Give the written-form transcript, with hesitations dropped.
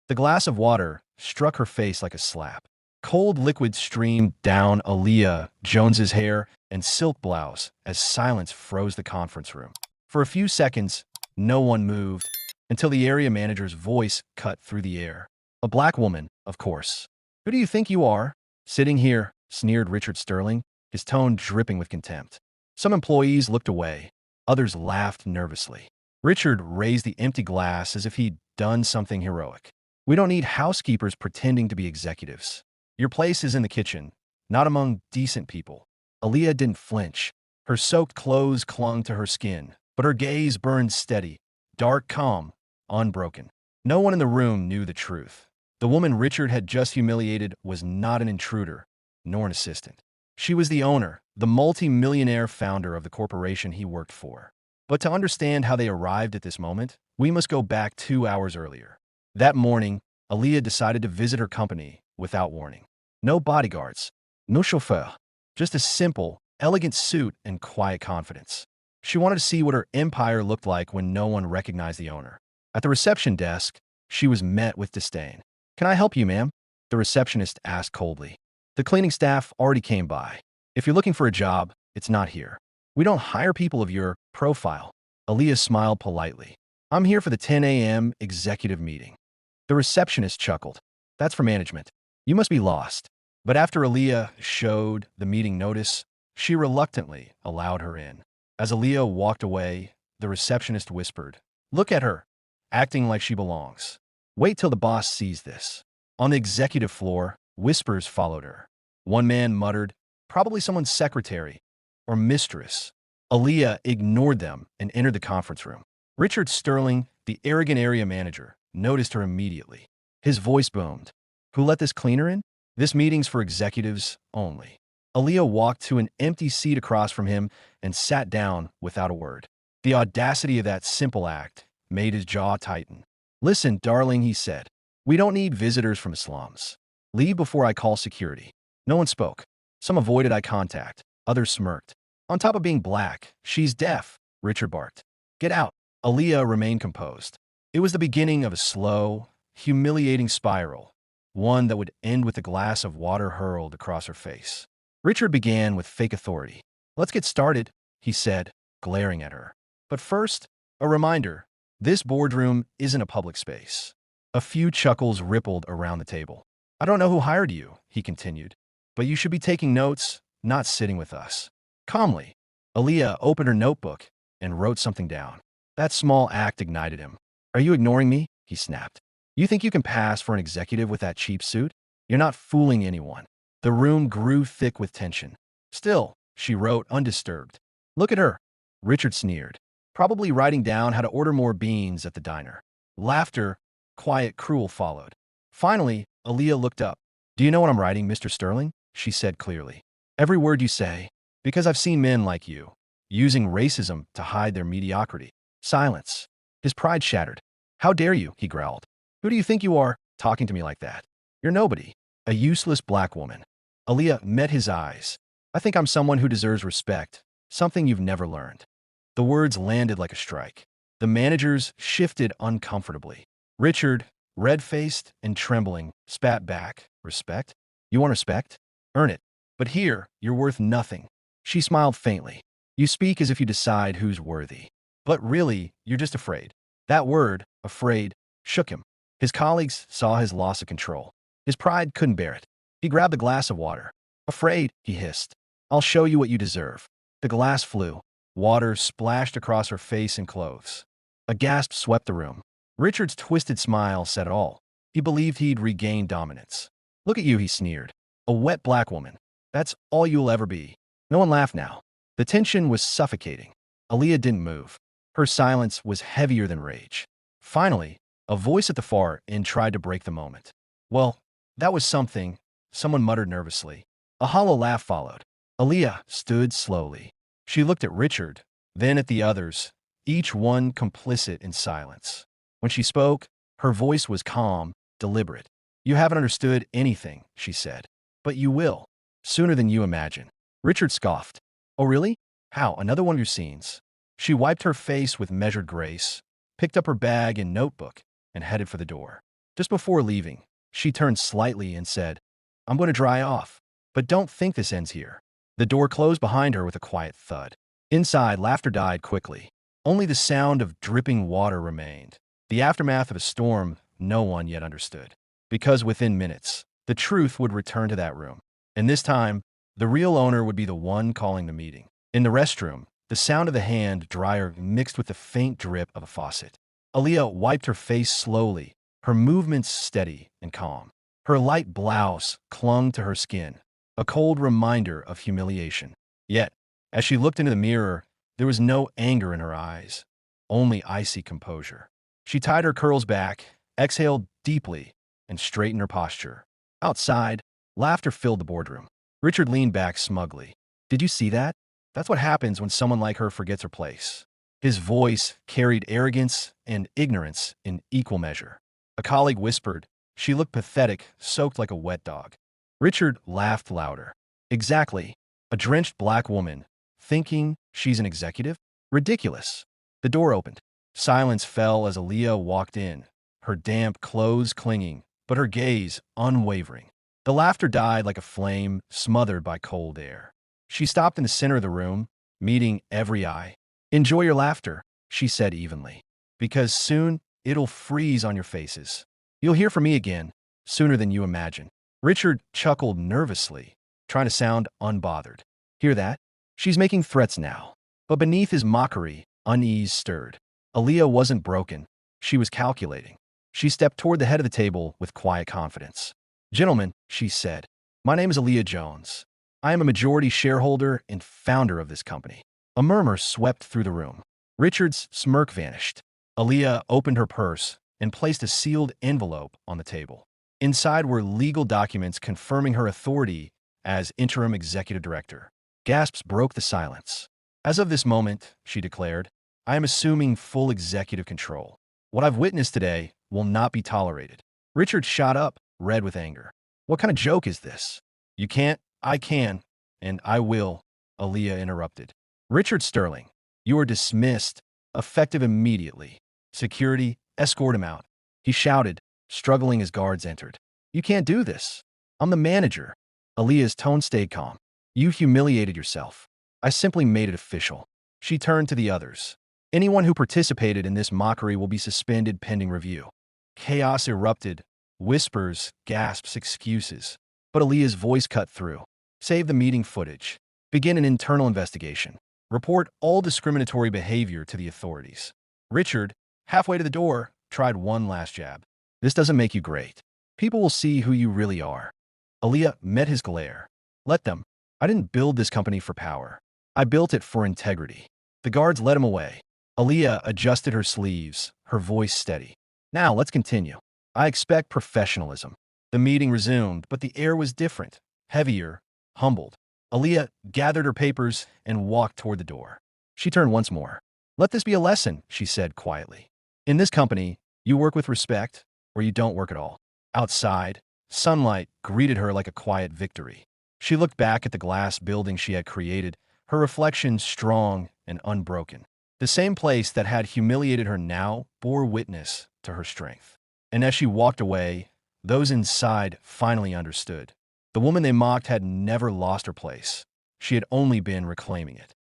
The glass of water struck her face like a slap. Cold liquid streamed down Aaliyah Jones's hair and silk blouse as silence froze the conference room. For a few seconds, no one moved until the area manager's voice cut through the air. A black woman, of course. Who do you think you are? Sitting here, sneered Richard Sterling, his tone dripping with contempt. Some employees looked away. Others laughed nervously. Richard raised the empty glass as if he'd done something heroic. We don't need housekeepers pretending to be executives. Your place is in the kitchen, not among decent people. Aaliyah didn't flinch. Her soaked clothes clung to her skin, but her gaze burned steady, dark, calm, unbroken. No one in the room knew the truth. The woman Richard had just humiliated was not an intruder, nor an assistant. She was the owner, the multi-millionaire founder of the corporation he worked for. But to understand how they arrived at this moment, we must go back 2 hours earlier. That morning, Aaliyah decided to visit her company without warning. No bodyguards, no chauffeur, just a simple, elegant suit and quiet confidence. She wanted to see what her empire looked like when no one recognized the owner. At the reception desk, she was met with disdain. "Can I help you, ma'am?" the receptionist asked coldly. "The cleaning staff already came by. If you're looking for a job, it's not here. We don't hire people of your profile." Aaliyah smiled politely. "I'm here for the 10 a.m. executive meeting." The receptionist chuckled. "That's for management. You must be lost." But after Aaliyah showed the meeting notice, she reluctantly allowed her in. As Aaliyah walked away, the receptionist whispered, "Look at her, acting like she belongs. Wait till the boss sees this." On the executive floor, whispers followed her. One man muttered, "Probably someone's secretary or mistress." Aaliyah ignored them and entered the conference room. Richard Sterling, the arrogant area manager, noticed her immediately. His voice boomed. "Who let this cleaner in? This meeting's for executives only." Aaliyah walked to an empty seat across from him and sat down without a word. The audacity of that simple act made his jaw tighten. "Listen, darling," he said. "We don't need visitors from the slums. Leave before I call security." No one spoke. Some avoided eye contact. Others smirked. "On top of being black, she's deaf," Richard barked. "Get out." Aaliyah remained composed. It was the beginning of a slow, humiliating spiral, one that would end with a glass of water hurled across her face. Richard began with fake authority. "Let's get started," he said, glaring at her. "But first, a reminder, this boardroom isn't a public space." A few chuckles rippled around the table. "I don't know who hired you," he continued, "but you should be taking notes, not sitting with us." Calmly, Aaliyah opened her notebook and wrote something down. That small act ignited him. "Are you ignoring me?" he snapped. "You think you can pass for an executive with that cheap suit? You're not fooling anyone." The room grew thick with tension. "Still," she wrote, undisturbed. "Look at her," Richard sneered. "Probably writing down how to order more beans at the diner." Laughter, quiet, cruel, followed. Finally, Aaliyah looked up. "Do you know what I'm writing, Mr. Sterling?" she said clearly. "Every word you say, because I've seen men like you, using racism to hide their mediocrity." Silence. His pride shattered. "How dare you?" he growled. "Who do you think you are, talking to me like that? You're nobody. A useless black woman." Aaliyah met his eyes. "I think I'm someone who deserves respect, something you've never learned." The words landed like a strike. The managers shifted uncomfortably. Richard, red-faced and trembling, spat back, "Respect? You want respect? Earn it. But here, you're worth nothing." She smiled faintly. "You speak as if you decide who's worthy. But really, you're just afraid." That word, afraid, shook him. His colleagues saw his loss of control. His pride couldn't bear it. He grabbed a glass of water. "Afraid?" he hissed. "I'll show you what you deserve." The glass flew. Water splashed across her face and clothes. A gasp swept the room. Richard's twisted smile said it all. He believed he'd regained dominance. "Look at you," he sneered. "A wet black woman. That's all you'll ever be." No one laughed now. The tension was suffocating. Aaliyah didn't move. Her silence was heavier than rage. Finally, a voice at the far end tried to break the moment. "Well, that was something," someone muttered nervously. A hollow laugh followed. Aaliyah stood slowly. She looked at Richard, then at the others, each one complicit in silence. When she spoke, her voice was calm, deliberate. "You haven't understood anything," she said. "But you will, sooner than you imagine." Richard scoffed. "Oh, really? How? Another one of your scenes?" She wiped her face with measured grace, picked up her bag and notebook, and headed for the door. Just before leaving, she turned slightly and said, "I'm going to dry off, but don't think this ends here." The door closed behind her with a quiet thud. Inside, laughter died quickly. Only the sound of dripping water remained. The aftermath of a storm no one yet understood. Because within minutes, the truth would return to that room. And this time, the real owner would be the one calling the meeting. In the restroom, the sound of the hand dryer mixed with the faint drip of a faucet. Aaliyah wiped her face slowly, her movements steady and calm. Her light blouse clung to her skin, a cold reminder of humiliation. Yet, as she looked into the mirror, there was no anger in her eyes, only icy composure. She tied her curls back, exhaled deeply, and straightened her posture. Outside, laughter filled the boardroom. Richard leaned back smugly. "Did you see that? That's what happens when someone like her forgets her place." His voice carried arrogance and ignorance in equal measure. A colleague whispered, "She looked pathetic, soaked like a wet dog." Richard laughed louder. "Exactly. A drenched black woman, thinking she's an executive? Ridiculous." The door opened. Silence fell as Aaliyah walked in, her damp clothes clinging, but her gaze unwavering. The laughter died like a flame smothered by cold air. She stopped in the center of the room, meeting every eye. "Enjoy your laughter," she said evenly, "because soon it'll freeze on your faces. You'll hear from me again, sooner than you imagine." Richard chuckled nervously, trying to sound unbothered. "Hear that? She's making threats now." But beneath his mockery, unease stirred. Aaliyah wasn't broken. She was calculating. She stepped toward the head of the table with quiet confidence. "Gentlemen," she said, "my name is Aaliyah Jones. I am a majority shareholder and founder of this company." A murmur swept through the room. Richard's smirk vanished. Aaliyah opened her purse and placed a sealed envelope on the table. Inside were legal documents confirming her authority as interim executive director. Gasps broke the silence. "As of this moment," she declared, "I am assuming full executive control. What I've witnessed today will not be tolerated." Richard shot up, red with anger. "What kind of joke is this?" "You can't, I can, and I will," Aaliyah interrupted. "Richard Sterling, you are dismissed, effective immediately. Security, escort him out." He shouted, struggling as guards entered. "You can't do this. I'm the manager." Aaliyah's tone stayed calm. "You humiliated yourself. I simply made it official." She turned to the others. "Anyone who participated in this mockery will be suspended pending review." Chaos erupted, whispers, gasps, excuses. But Aaliyah's voice cut through. "Save the meeting footage. Begin an internal investigation. Report all discriminatory behavior to the authorities." Richard, halfway to the door, tried one last jab. "This doesn't make you great. People will see who you really are." Aaliyah met his glare. "Let them. I didn't build this company for power. I built it for integrity." The guards led him away. Aaliyah adjusted her sleeves, her voice steady. "Now let's continue. I expect professionalism." The meeting resumed, but the air was different, heavier, humbled. Aaliyah gathered her papers and walked toward the door. She turned once more. "Let this be a lesson," she said quietly. "In this company, you work with respect, or you don't work at all." Outside, sunlight greeted her like a quiet victory. She looked back at the glass building she had created, her reflection strong and unbroken. The same place that had humiliated her now bore witness to her strength. And as she walked away, those inside finally understood. The woman they mocked had never lost her place. She had only been reclaiming it.